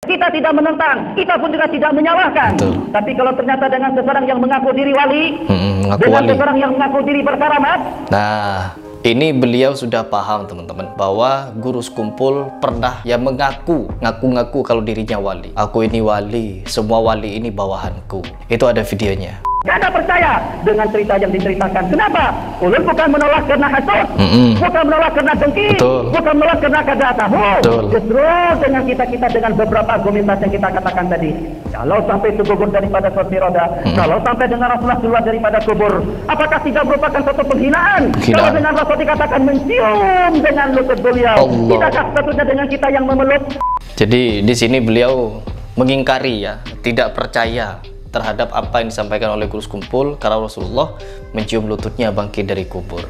Kita tidak menentang, kita pun juga tidak menyalahkan. Betul. Tapi kalau ternyata dengan seseorang yang mengaku diri wali, dengan seseorang yang mengaku diri berkaramat, nah ini beliau sudah paham teman-teman bahwa guru sekumpul pernah yang ngaku-ngaku kalau dirinya wali. Aku ini wali, semua wali ini bawahanku. Itu ada videonya. Anda percaya dengan cerita yang diceritakan. Kenapa? Ulun bukan menolak karena hasud, bukan menolak karena dengki, bukan menolak karena kada tahu. Justru dengan kita dengan beberapa argumentasi yang kita katakan tadi. Kalau sampai itu gugur daripada kursi roda, kalau sampai dengan Rasulullah keluar daripada kubur, apakah tidak merupakan suatu penghinaan? Kalau dengan Rasul dikatakan mencium dengan lutut beliau, tidakkah sepatutnya dengan kita yang memeluk? Jadi di sini beliau mengingkari ya, tidak percaya terhadap apa yang disampaikan oleh guru sekumpul karena Rasulullah mencium lututnya bangkit dari kubur.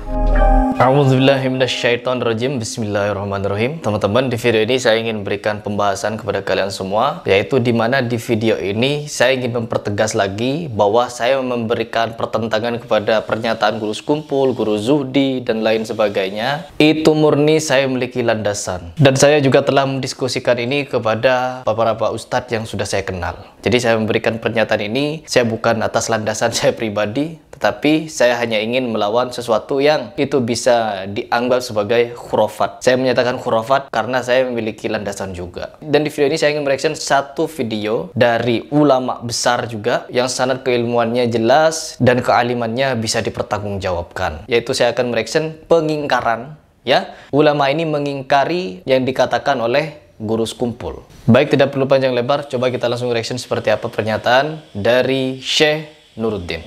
A'udzubillahiminasyaitonirrajim. Bismillahirrahmanirrahim. Teman-teman, di video ini saya ingin berikan pembahasan kepada kalian semua, yaitu dimana di video ini saya ingin mempertegas lagi bahwa saya memberikan pertentangan kepada pernyataan guru sekumpul, guru zuhdi, dan lain sebagainya. Itu murni saya memiliki landasan. Dan saya juga telah mendiskusikan ini kepada beberapa ustadz yang sudah saya kenal. Jadi saya memberikan pernyataan ini, saya bukan atas landasan saya pribadi, tetapi saya hanya ingin melawan sesuatu yang itu bisa dianggap sebagai khurafat. Saya menyatakan khurafat karena saya memiliki landasan juga. Dan di video ini saya ingin mereaction satu video dari ulama besar juga yang sanad keilmuannya jelas dan kealimannya bisa dipertanggungjawabkan. Yaitu saya akan mereaction pengingkaran, ya. Ulama ini mengingkari yang dikatakan oleh guru sekumpul. Baik, tidak perlu panjang lebar, coba kita langsung reaction seperti apa pernyataan dari Syekh Nuruddin.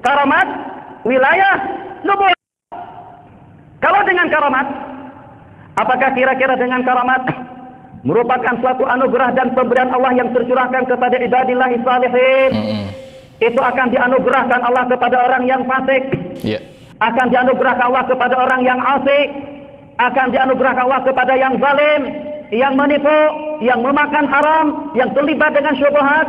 Karamat, wilayah, nubuwah. Kalau dengan karamat, apakah kira-kira dengan karamat merupakan suatu anugerah dan pemberian Allah yang tercurahkan kepada ibadillahi salihin? Itu akan dianugerahkan Allah kepada orang yang fasik, akan dianugerahkan Allah kepada orang yang asik, akan dianugerahkan Allah kepada yang zalim, yang menipu, yang memakan haram, yang terlibat dengan syubhat.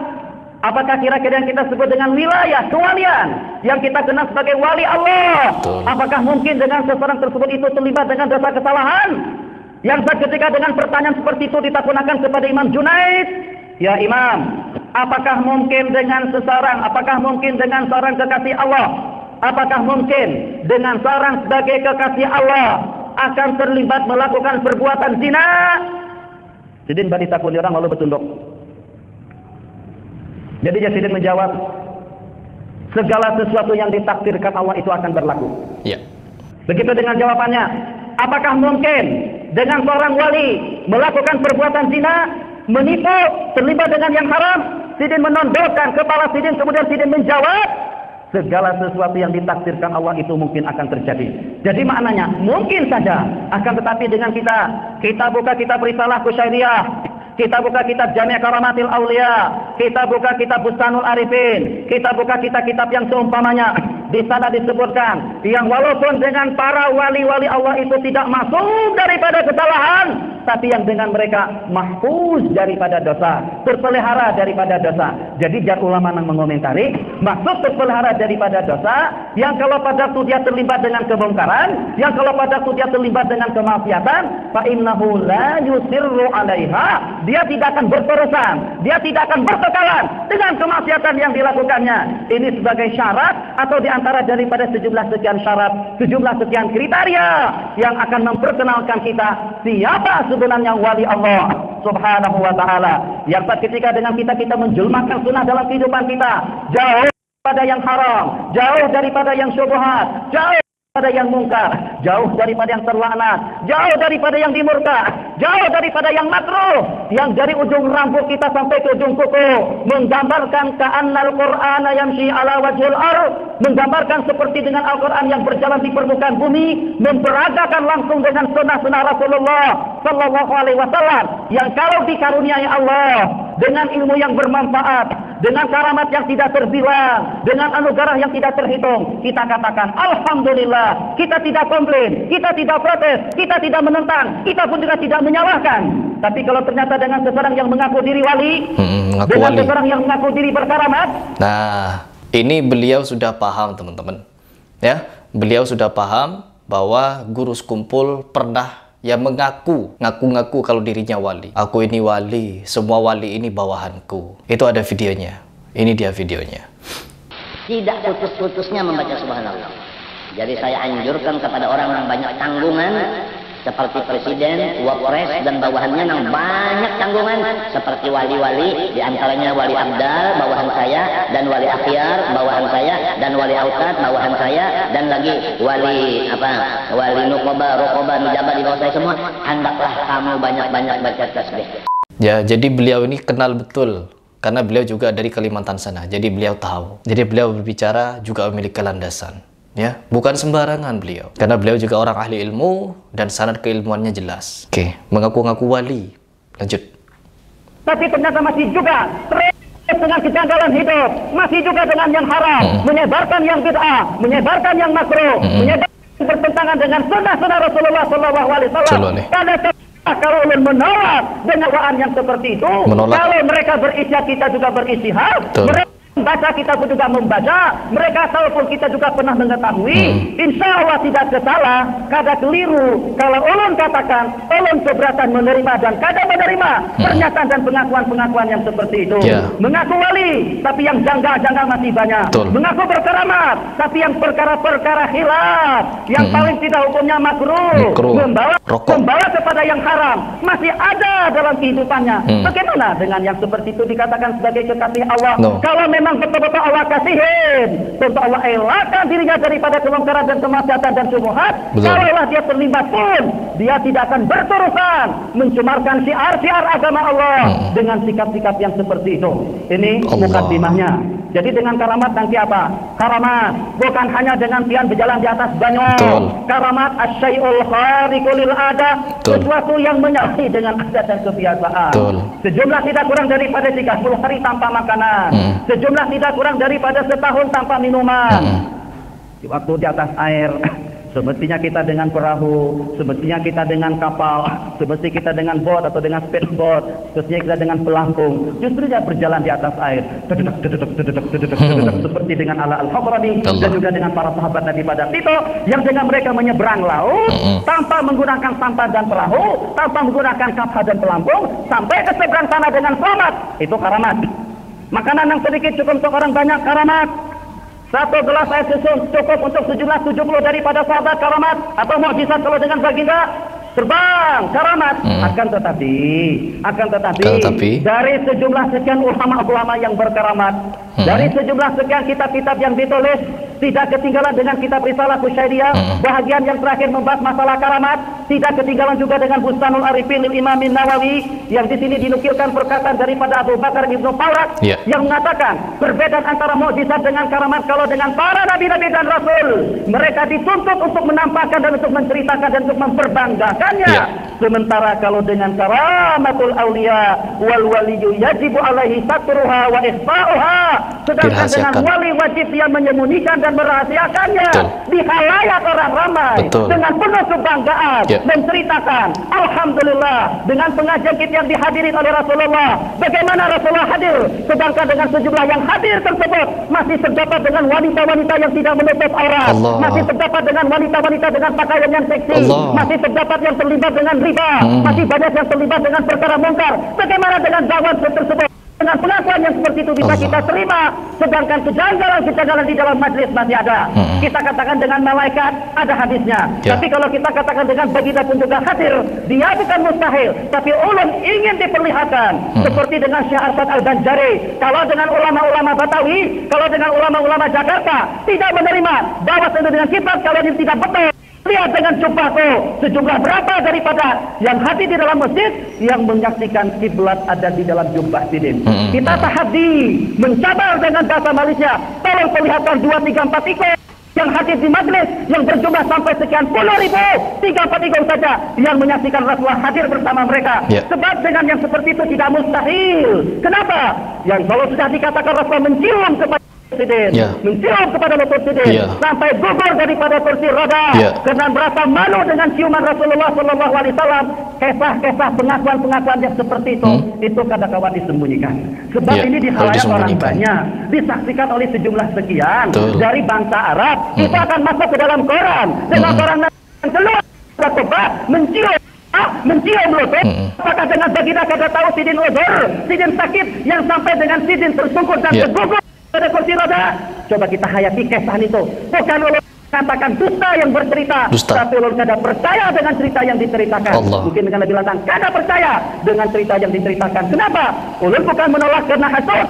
Apakah kira-kira yang kita sebut dengan wilayah kewalian yang kita kenal sebagai wali Allah? Apakah mungkin dengan seseorang tersebut itu terlibat dengan dosa kesalahan? Yang ketika dengan pertanyaan seperti itu ditakunakan kepada Imam Junaid, ya Imam, apakah mungkin dengan seorang kekasih Allah? Apakah mungkin dengan seorang sebagai kekasih Allah akan terlibat melakukan perbuatan zina? Sidin badi takun orang lalu bertunduk. Jadi Sidin menjawab, segala sesuatu yang ditakdirkan Allah itu akan berlaku. Begitu dengan jawabannya. Apakah mungkin dengan seorang wali melakukan perbuatan zina, menipu, terlibat dengan yang haram? Sidin menundukkan kepala Sidin, kemudian Sidin menjawab, segala sesuatu yang ditakdirkan Allah itu mungkin akan terjadi. Jadi maknanya mungkin saja, akan tetapi dengan kita buka kitab Risalah Kusyairiyah, kita buka kitab Jami' Karamatil Aulia, kita buka kitab Bustanul Arifin, kita buka kitab-kitab yang seumpamanya. Di sana disebutkan yang walaupun dengan para wali-wali Allah itu tidak masuk daripada kesalahan, tapi yang dengan mereka mahfuz daripada dosa, terpelihara daripada dosa. Jadi jar ulama yang mengomentari, maksud terpelihara daripada dosa, yang kalau pada waktu dia terlibat dengan kebongkaran, yang kalau pada waktu dia terlibat dengan kemaksiatan, fa innahu la yusirru 'alaiha, dia tidak akan berterusan, dia tidak akan berkekalan dengan kemaksiatan yang dilakukannya. Ini sebagai syarat atau di antara daripada sejumlah sekian syarat, sejumlah sekian kriteria yang akan memperkenalkan kita siapa sebenarnya wali Allah Subhanahu wa taala. Yang ketika dengan kita menjelmakan sunnah dalam kehidupan kita, jauh daripada yang haram, jauh daripada yang syubhat, jauh daripada yang mungkar, jauh daripada yang terlaknat, jauh daripada yang dimurka, jauh daripada yang makruh, yang dari ujung rambut kita sampai ke ujung kuku menggambarkan ka'annal Qur'ana yamshi ala wajhil ardh, menggambarkan seperti dengan Al-Quran yang berjalan di permukaan bumi, memperagakan langsung dengan sunnah-sunnah Rasulullah sallallahu alaihi wasallam, yang kalau dikaruniai Allah dengan ilmu yang bermanfaat, dengan karamat yang tidak terbilang, dengan anugerah yang tidak terhitung, kita katakan alhamdulillah, kita tidak komplain, kita tidak protes, kita tidak menentang, kita pun juga tidak menyalahkan. Tapi kalau ternyata dengan seseorang yang mengaku diri wali, dengan seseorang yang mengaku diri berkaramat, nah ini beliau sudah paham teman-teman, ya. Beliau sudah paham bahwa guru sekumpul pernah yang ngaku-ngaku kalau dirinya wali. Aku ini wali, semua wali ini bawahanku. Itu ada videonya. Ini dia videonya. Tidak putus-putusnya membaca subhanallah. Jadi saya anjurkan kepada orang yang banyak tanggungan, seperti presiden, wapres, dan bawahannya yang banyak tanggungan, seperti wali-wali, diantaranya wali abdal, bawahan saya, dan wali akhyar, bawahan saya, dan wali autad, bawahan saya, dan lagi wali nukoba, rokoba, nujaba di bawah saya semua. Hendaklah kamu banyak-banyak baca tasbih. Ya, jadi beliau ini kenal betul. Karena beliau juga dari Kalimantan sana, jadi beliau tahu. Jadi beliau berbicara juga memiliki landasan, ya, bukan sembarangan beliau. Karena beliau juga orang ahli ilmu dan sanad keilmuannya jelas. Oke, mengaku-ngaku wali. Lanjut. Tapi ternyata masih juga dengan kejanggalan hidup, masih juga dengan yang haram, menyebarkan yang bid'ah, menyebarkan yang makruh, menyebarkan bertentangan dengan sunnah Rasulullah SAW. Kalau menolak dakwaan yang seperti itu, kalau mereka beristihad, kita juga beristihad. Mereka membaca, kita pun juga membaca. Mereka tahu pun kita juga pernah mengetahui. Insya Allah tidak kesalah, kada keliru. Kalau ulun katakan, ulun keberatan menerima dan kada menerima pernyataan dan pengakuan-pengakuan yang seperti itu. Mengaku wali, tapi yang janggal-janggal masih banyak. Mengaku berkeramat, tapi yang perkara-perkara khilaf, yang paling tidak hukumnya makruh, membawa kepada yang haram, masih ada dalam kehidupannya. Bagaimana dengan yang seperti itu dikatakan sebagai kekasih Allah? Kalau memang betul-betul Allah kasihin, tentu Allah elakkan dirinya daripada kemungkaran dan kemaksiatan dan syubhat. Kalaulah dia terlibat pun, dia tidak akan berterusan mencemarkan syiar-syiar agama Allah dengan sikap-sikap yang seperti itu. Ini mukadimahnya. Jadi dengan karamat nanti apa? Karamat bukan hanya dengan pian berjalan di atas banyu. Karamat asyai'ul khariqul lil ada, sesuatu yang menyalahi dengan adat dan kebiasaan. Sejumlah tidak kurang daripada 30 hari tanpa makanan. Sejumlah tidak kurang daripada setahun tanpa minuman. Waktu di atas air, semestinya kita dengan perahu, semestinya kita dengan kapal, semestinya kita dengan bot atau dengan speedboat, semestinya kita dengan pelampung. Justru dia berjalan di atas air, seperti dengan ala al-Habrani dan juga dengan para sahabat Nabi pada Tito, yang dengan mereka menyeberang laut tanpa menggunakan sampan dan perahu, tanpa menggunakan kapal dan pelampung, sampai ke seberang sana dengan selamat. Itu karamat. Makanan yang sedikit cukup untuk orang banyak, karamat. Satu gelas air susu cukup untuk sejumlah 70 daripada sahabat, karamat. Atau mukjizat kalau dengan baginda, terbang, karamat. Akan tetapi dari sejumlah sekian ulama-ulama yang berkaramat, dari sejumlah sekian kitab-kitab yang ditulis, tidak ketinggalan dengan kitab Risalah Kusyairiyah, bahagian yang terakhir membahas masalah karamat. Tidak ketinggalan juga dengan Bustanul Arifin lil Imam Nawawi, yang di sini dinukilkan perkataan daripada Abu Bakar Ibnu Fawrak yang mengatakan perbedaan antara mukjizat dengan karamat. Kalau dengan para nabi-nabi dan rasul, mereka dituntut untuk menampakkan dan untuk menceritakan dan untuk memperbanggakannya. Sementara kalau dengan karamatul auliya wal waliyu yajibu alaihi satruha wa ikhfa'uha, sedangkan dengan wali wajib dia menyembunyikan dan merahasiakannya di khalayak orang ramai dengan penuh kebanggaan, menceritakan alhamdulillah dengan pengajian kita yang dihadiri oleh Rasulullah. Bagaimana Rasulullah hadir, sedangkan dengan sejumlah yang hadir tersebut masih terdapat dengan wanita-wanita yang tidak menutup aurat, masih terdapat dengan wanita-wanita dengan pakaian yang seksi, masih terdapat yang terlibat dengan riba, masih banyak yang terlibat dengan perkara mungkar. Bagaimana dengan dakwah tersebut? Dengan pengakuan yang seperti itu bisa kita terima, sedangkan kejanggalan-kejanggalan di dalam majlis masih ada. Kita katakan dengan malaikat ada hadisnya, tapi kalau kita katakan dengan baginda pun juga hadir, dia bukan mustahil, tapi ulun ingin diperlihatkan seperti dengan Syekh Arsyad Al-Banjari. Kalau dengan ulama-ulama Batawi, kalau dengan ulama-ulama Jakarta tidak menerima bahwa dengan kitab, kalau ini tidak betul, lihat dengan jumlahku sejumlah berapa daripada yang hadir di dalam masjid yang menyaksikan kiblat ada di dalam jubah sidin. Kita tahaddi, mencabar dengan bahasa Malaysia, tolong perlihatkan 2, 3, 4 ikut yang hadir di majlis yang berjumlah sampai sekian puluh ribu, 3-4 ikut saja yang menyaksikan Rasulullah hadir bersama mereka. Sebab dengan yang seperti itu tidak mustahil. Kenapa? Yang kalau sudah dikatakan Rasulullah mencium kepada Presiden, mencium kepada lutut Presiden, sampai gugur daripada kursi roda, karena merasa malu dengan ciuman Rasulullah SAW. Kisah-kisah pengakuan-pengakuan yang seperti itu kadang-kadang disembunyikan. Sebab ini di khalayak orang banyak, disaksikan oleh sejumlah sekian dari bangsa Arab. Itu akan masuk ke dalam Quran, dengan orang yang keluar mencium mencium lutut. Apakah dengan baginda kada tahu sidin udzur, sidin sakit yang sampai dengan sidin tersungkur dan tergugur pada kursi roda? Coba kita hayati kisah itu. Bukan ulun katakan dusta yang bercerita, tapi ulun kada percaya dengan cerita yang diceritakan. Mungkin dengan lebih lantang kada percaya dengan cerita yang diceritakan. Kenapa? Ulun bukan menolak karena hasud,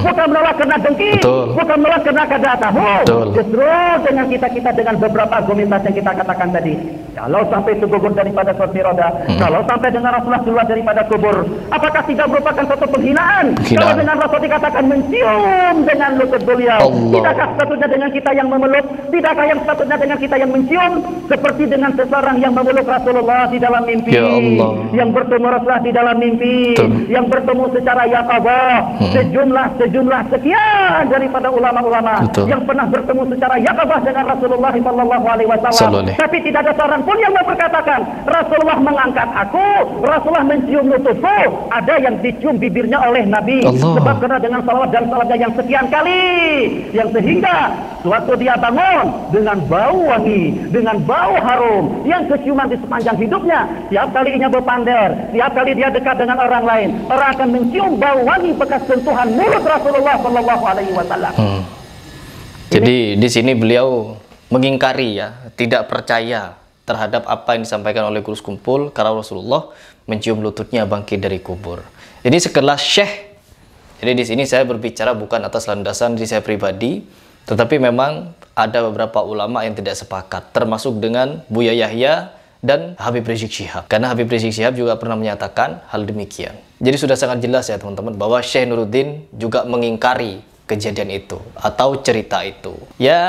bukan menolak karena dengki, bukan menolak karena kada tahu. Justru dengan kita dengan beberapa argumentasi yang kita katakan tadi, kalau sampai tergugur daripada kursi roda, kalau sampai dengan Rasulullah keluar daripada kubur, apakah tidak merupakan suatu penghinaan? Kalau dengan Rasul dikatakan mencium dengan lutut beliau, tidakkah sepatutnya dengan kita yang memeluk? Tidakkah yang sepatutnya dengan kita yang mencium? Seperti dengan seseorang yang memeluk Rasulullah di dalam mimpi, yang bertemu Rasulullah di dalam mimpi, yang bertemu secara yaqadzah, sejumlah sekian daripada ulama-ulama yang pernah bertemu secara yaqadzah dengan Rasulullah sallallahu alaihi wasallam. Tapi tidak ada seorang pun yang memperkatakan Rasulullah mengangkat aku, Rasulullah mencium lututku. Ada yang dicium bibirnya oleh Nabi, sebab karena dengan salawat dan salamnya yang sekian kali, yang sehingga suatu dia bangun dengan bau wangi, dengan bau harum yang keciuman di sepanjang hidupnya. Tiap kali ia berpander, tiap kali dia dekat dengan orang lain, orang akan mencium bau wangi bekas sentuhan mulut Rasulullah sallallahu alaihi wasallam. Jadi di sini beliau mengingkari tidak percaya terhadap apa yang disampaikan oleh Guru Sekumpul karena Rasulullah mencium lututnya bangkit dari kubur. Jadi sekelas syekh. Jadi di sini saya berbicara bukan atas landasan diri saya pribadi, tetapi memang ada beberapa ulama yang tidak sepakat, termasuk dengan Buya Yahya dan Habib Rizik Syihab. Karena Habib Rizik Syihab juga pernah menyatakan hal demikian. Jadi sudah sangat jelas ya teman-teman bahwa Syekh Nuruddin juga mengingkari kejadian itu atau cerita itu. Ya,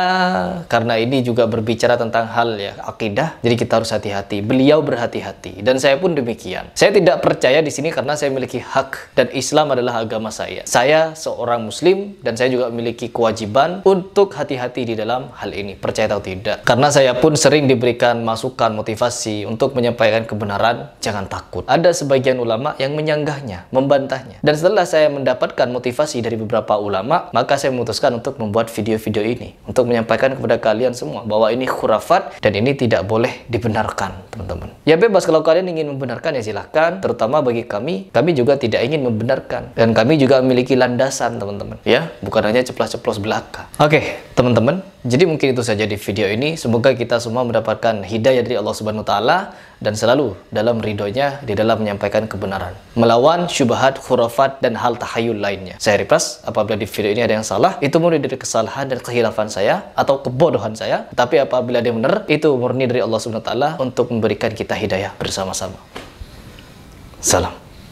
karena ini juga berbicara tentang hal akidah, jadi kita harus hati-hati. Beliau berhati-hati dan saya pun demikian. Saya tidak percaya di sini karena saya memiliki hak dan Islam adalah agama saya. Saya seorang muslim dan saya juga memiliki kewajiban untuk hati-hati di dalam hal ini, percaya atau tidak. Karena saya pun sering diberikan masukan motivasi untuk menyampaikan kebenaran, jangan takut. Ada sebagian ulama yang menyanggahnya, membantahnya. Dan setelah saya mendapatkan motivasi dari beberapa ulama, maka saya memutuskan untuk membuat video-video ini untuk menyampaikan kepada kalian semua bahwa ini khurafat dan ini tidak boleh dibenarkan, teman-teman. Ya bebas, kalau kalian ingin membenarkan ya silahkan, terutama bagi kami juga tidak ingin membenarkan dan kami juga memiliki landasan, teman-teman. Ya, bukan hanya ceplos-ceplos belaka. Oke, teman-teman, jadi mungkin itu saja di video ini. Semoga kita semua mendapatkan hidayah dari Allah Subhanahu wa taala dan selalu dalam ridhonya di dalam menyampaikan kebenaran, melawan syubhat, khurafat dan hal tahayul lainnya. Saya Ripras, apabila di video ini ada yang salah, itu murni dari kesalahan dan kehilafan saya atau kebodohan saya. Tapi apabila dia benar, itu murni dari Allah Subhanahu wa taala untuk memberikan kita hidayah bersama-sama. Salam.